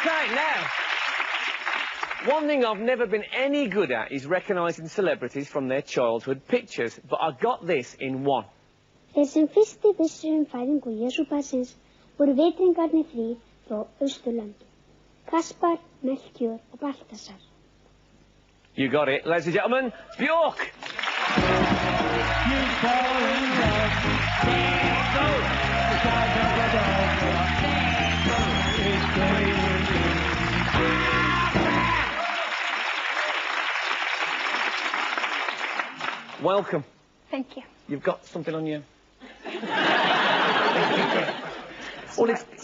OK, now, one thing I've never been any good at is recognising celebrities from their childhood pictures, but I got this in one. Þeir sem fyrsti vissur fæðingu Jesúbarnsins voru vitringarnir þrír frá Austurlöndum. Kaspar, Melchior og Baltasar. You got it, ladies and gentlemen, Bjork! Welcome. Thank you. You've got something on you? It's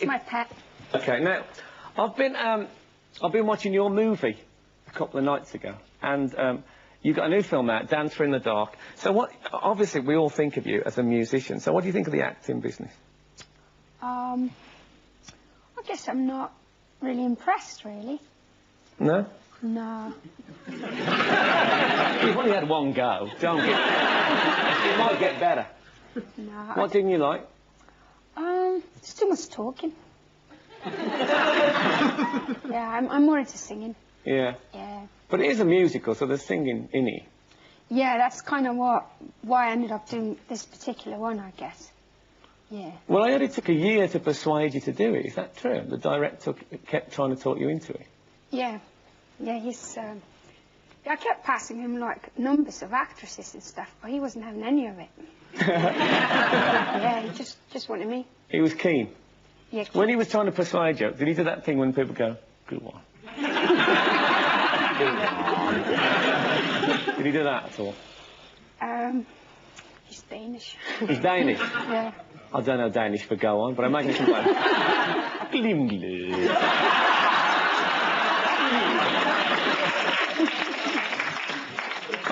my pet. Okay, now, I've been watching your movie a couple of nights ago, and you've got a new film out, Dancer in the Dark. So what, obviously we all think of you as a musician, so what do you think of the acting business? I guess I'm not really impressed, really. No? No. You've only had one go, don't you? It might get better. No. What didn't you like? It's too much talking. Yeah, I'm more into singing. Yeah. Yeah. But it is a musical, so there's singing in it. Yeah, that's kind of why I ended up doing this particular one, I guess. Yeah. Well, I heard it took a year to persuade you to do it. Is that true? The director kept trying to talk you into it? Yeah. Yeah, he's... I kept passing him, like, numbers of actresses and stuff, but he wasn't having any of it. Yeah, he just wanted me. He was keen? Yeah, keen. When he was trying to persuade you, did he do that thing when people go, good one? Did he do that at all? He's Danish. He's Danish? Yeah. I don't know Danish for go on, but I imagine something like...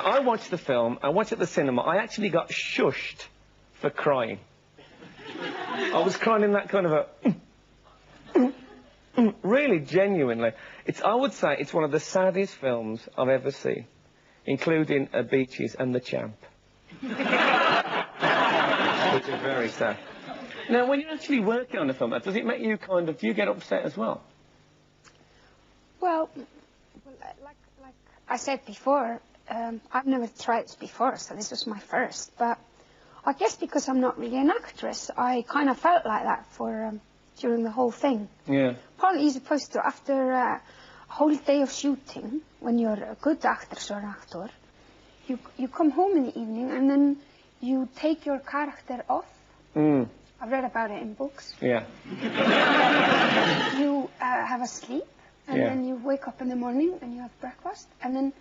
I watched the film, I watched it at the cinema, I actually got shushed for crying. I was crying in that kind of a... really, genuinely. I would say it's one of the saddest films I've ever seen, including Beaches and The Champ. Which is very sad. Now, when you're actually working on a film, does it make you kind of... do you get upset as well? Well, like I said before, I've never tried this before, so this was my first. But I guess because I'm not really an actress, I kind of felt like that for during the whole thing. Yeah. Apparently you're supposed to, after a whole day of shooting, when you're a good actress or an actor, you come home in the evening and then you take your character off. Mm. I've read about it in books. Yeah. You have a sleep, and then you wake up in the morning and you have breakfast, and then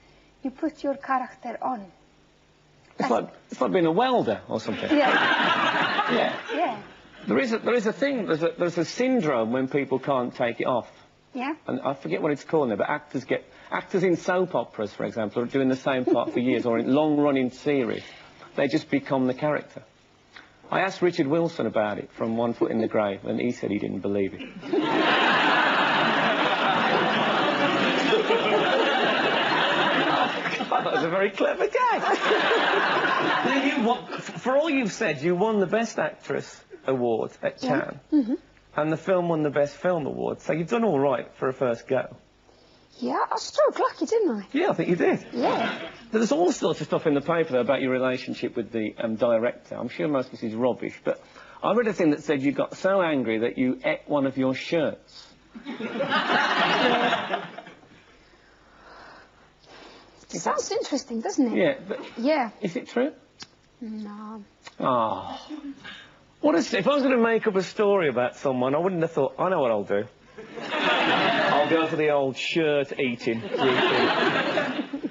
you put your character on. It's like being a welder or something. Yeah. Yeah. Yeah. There is a thing, there's a syndrome when people can't take it off. Yeah. And I forget what it's called now, but actors in soap operas, for example, are doing the same part for years, or in long-running series. They just become the character. I asked Richard Wilson about it from One Foot in the Grave, and he said he didn't believe it. That was a very clever guy. For all you've said, you won the Best Actress award at Cannes, and the film won the Best Film award, so you've done all right for a first go. Yeah, I struck lucky, didn't I? Yeah, I think you did. Yeah. There's all sorts of stuff in the paper though, about your relationship with the director. I'm sure most of this is rubbish, but I read a thing that said you got so angry that you ate one of your shirts. It sounds interesting, doesn't it? Yeah, but... yeah. Is it true? No. Oh. If I was going to make up a story about someone, I wouldn't have thought, I know what I'll do. I'll go for the old shirt-eating routine.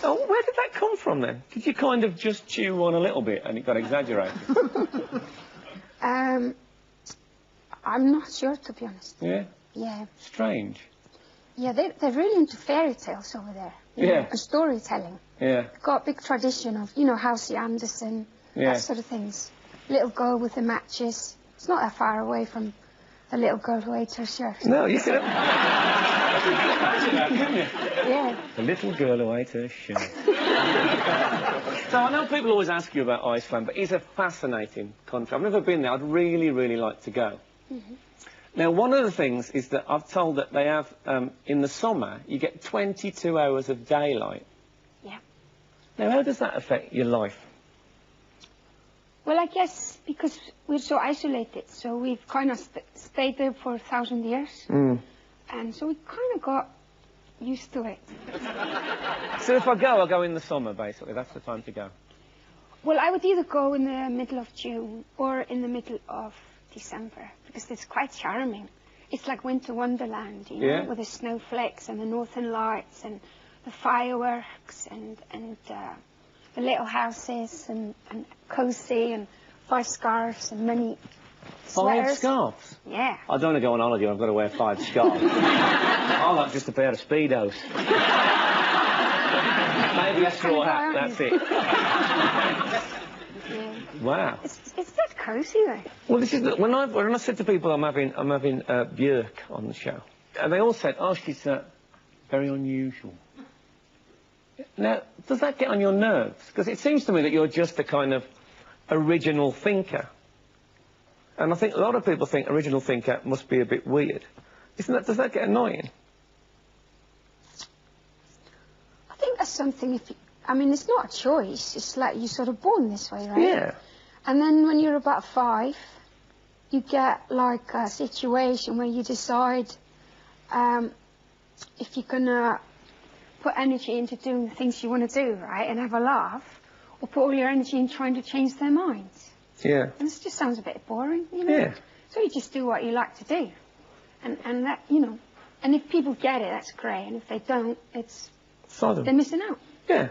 Oh, where did that come from, then? Did you kind of just chew on a little bit and it got exaggerated? I'm not sure, to be honest. Yeah? Yeah. Strange. Yeah, they're really into fairy tales over there. You know, and storytelling. Yeah. They've got a big tradition of, you know, Housie Anderson, that sort of things. Little girl with the matches. It's not that far away from the little girl who ate her shirt. No, you can imagine that, couldn't you? Yeah. The little girl who ate her shirt. So I know people always ask you about Iceland, but it's a fascinating country. I've never been there. I'd really, really like to go. Now, one of the things is that I've told that they have, in the summer, you get 22 hours of daylight. Yeah. Now, how does that affect your life? Well, I guess because we're so isolated, so we've kind of stayed there for 1,000 years. Mm. And so we kind of got used to it. So if I go, I'll go in the summer, basically. That's the time to go. Well, I would either go in the middle of June or in the middle of December, because it's quite charming. It's like winter wonderland, you know, Yeah. with the snowflakes and the northern lights and the fireworks and the little houses and cozy and 5 scarves and many 5 sweaters. scarves? Yeah. I don't want to go on holiday, I've got to wear 5 scarves. I like just a pair of Speedos. Maybe a straw hat, that's it. Yeah. Wow. It's that cozy though. Well, this is when I said to people I'm having Bjork on the show, and they all said, "Oh, she's very unusual." Now, does that get on your nerves? Because it seems to me that you're just a kind of original thinker, and I think a lot of people think original thinker must be a bit weird. Does that get annoying? I think that's something. It's not a choice. It's like you're sort of born this way, right? Yeah. And then when you're about 5, you get like a situation where you decide if you're gonna put energy into doing the things you want to do, right, and have a laugh, or put all your energy in trying to change their minds. Yeah. And this just sounds a bit boring, you know. Yeah. So you just do what you like to do, and that, you know, and if people get it, that's great, and if they don't, they're missing out. Yeah.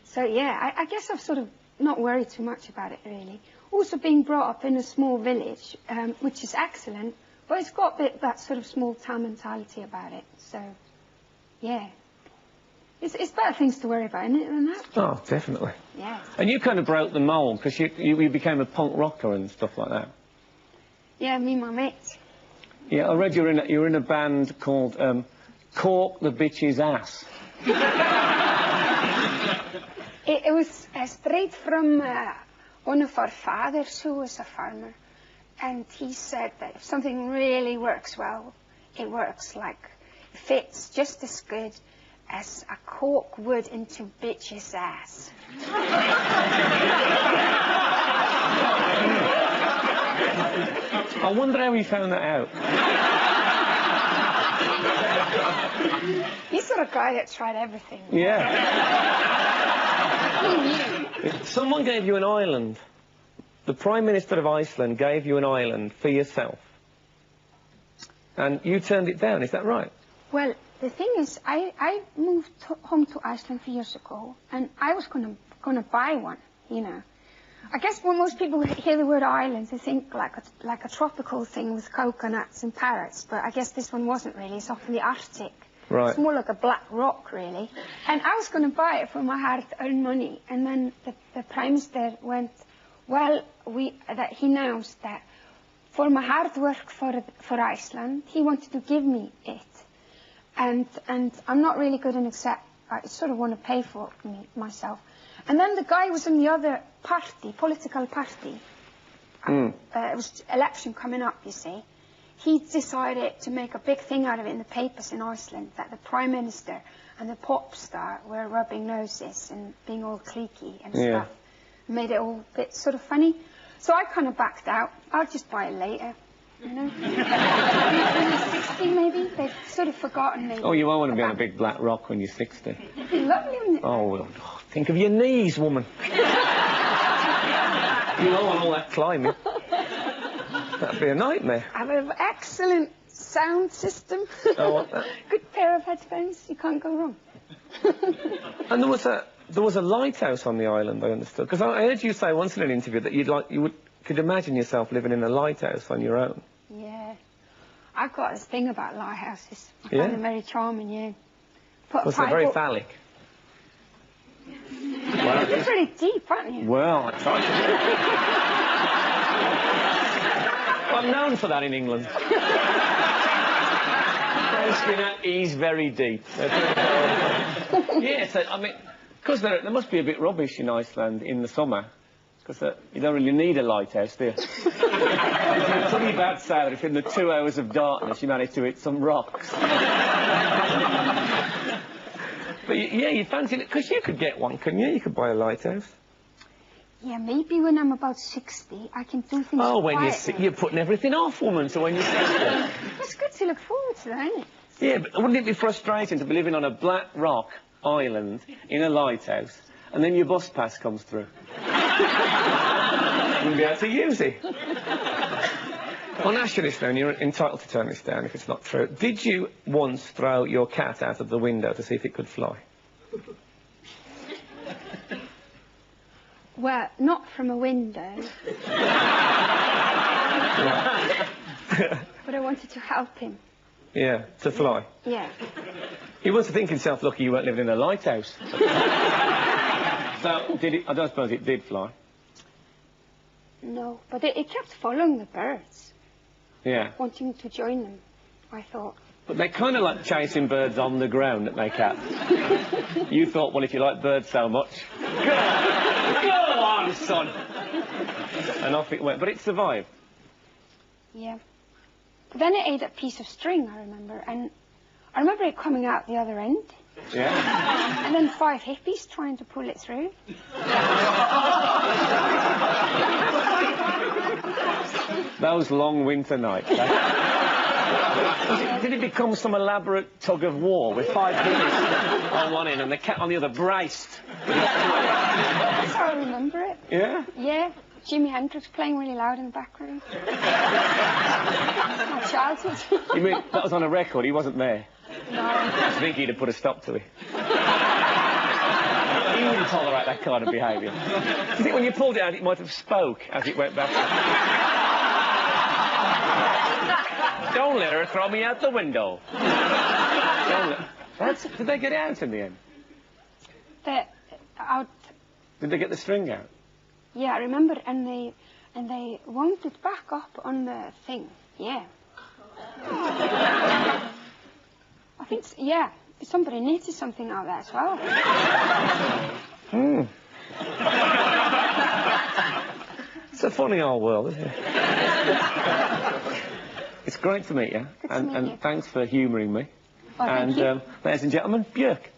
So yeah, I guess I've sort of not worried too much about it really. Also being brought up in a small village, which is excellent, but it's got a bit that sort of small town mentality about it. So yeah, it's better things to worry about, isn't it, than that? Oh, definitely. Yeah. And you kind of broke the mould because you became a punk rocker and stuff like that. Yeah, me and my mates. Yeah, I read you were in a band called Cork the Bitch's Ass. It was straight from one of our fathers who was a farmer, and he said that if something really works well, it fits just as good as a cork would into bitch's ass. I wonder how he found that out. He's sort of guy that tried everything. Yeah. If someone gave you an island, the Prime Minister of Iceland gave you an island for yourself, and you turned it down, is that right? Well, the thing is, I moved home to Iceland 3 years ago, and I was gonna buy one, you know. I guess when most people hear the word island, they think like a tropical thing with coconuts and parrots, but I guess this one wasn't really. It's up in the Arctic. Right. It's more like a black rock, really. And I was going to buy it for my hard-earned money, and then the Prime Minister went, well, that he announced that for my hard work for Iceland, he wanted to give me it. And I'm not really good in I sort of want to pay for it myself. And then the guy was in the other party, political party. It was election coming up, you see. He decided to make a big thing out of it in the papers in Iceland, that the Prime Minister and the pop star were rubbing noses and being all cliquey and stuff. Made it all a bit sort of funny. So I kind of backed out. I'll just buy it later, you know. When you're 60 maybe, they've sort of forgotten me. Oh, you won't want to be on a big black rock when you're 60. It'd be lovely, wouldn't it? Oh, well, think of your knees, woman. You don't want all that climbing. That'd be a nightmare. I have an excellent sound system. Oh, what that? Good pair of headphones. You can't go wrong. And there was a lighthouse on the island, I understood. Because I heard you say once in an interview that you could imagine yourself living in a lighthouse on your own. Yeah. I've got this thing about lighthouses. I Yeah? find them very charming, yeah. Because they're very phallic. Well, You're pretty deep, aren't you? well, I tried to. I'm known for that in England. Skinner, he's very deep. Yeah, so, I mean, because there must be a bit rubbish in Iceland in the summer. because you don't really need a lighthouse, do you? It's a pretty bad sailor if in the 2 hours of darkness you manage to hit some rocks. But yeah, you fancy it, because you could get one, couldn't you? You could buy a lighthouse. Yeah, maybe when I'm about 60, I can do things. Oh, when you're putting everything off, woman, so when you're 60. It's good to look forward to that, isn't it? Yeah, but wouldn't it be frustrating to be living on a black rock island in a lighthouse, and then your bus pass comes through? You wouldn't be able to use it. On ask you this now, and you're entitled to turn this down if it's not true. Did you once throw your cat out of the window to see if it could fly? Well, not from a window. But I wanted to help him. Yeah, to fly? Yeah. He must think himself lucky you weren't living in a lighthouse. So, did it? I don't suppose it did fly. No, but it kept following the birds. Yeah. Wanting to join them, I thought. But they're kind of like chasing birds on the ground that they cat. You thought, well, if you like birds so much, go on, son. And off it went. But it survived. Yeah. But then it ate a piece of string, I remember, and I remember it coming out the other end. Yeah. And then 5 hippies trying to pull it through. Those long winter nights. Did it become some elaborate tug of war with 5 hippies on one end and the cat on the other braced? That's how I remember it. Yeah? Yeah. Jimi Hendrix playing really loud in the background. My childhood. You mean that was on a record? He wasn't there? No. I think he'd have put a stop to it. He wouldn't tolerate that kind of behaviour. Do you think when you pulled it out, it might have spoke as it went back? Don't let her throw me out the window. Did they get it out in the end? Did they get the string out? Yeah, I remember, and they wound it back up on the thing. Yeah. I think, yeah, somebody knitted something out there as well. Hmm. It's a funny old world, isn't it? It's great to meet you. Good to meet you. And thanks for humouring me. Oh, thank you. Ladies and gentlemen, Bjork.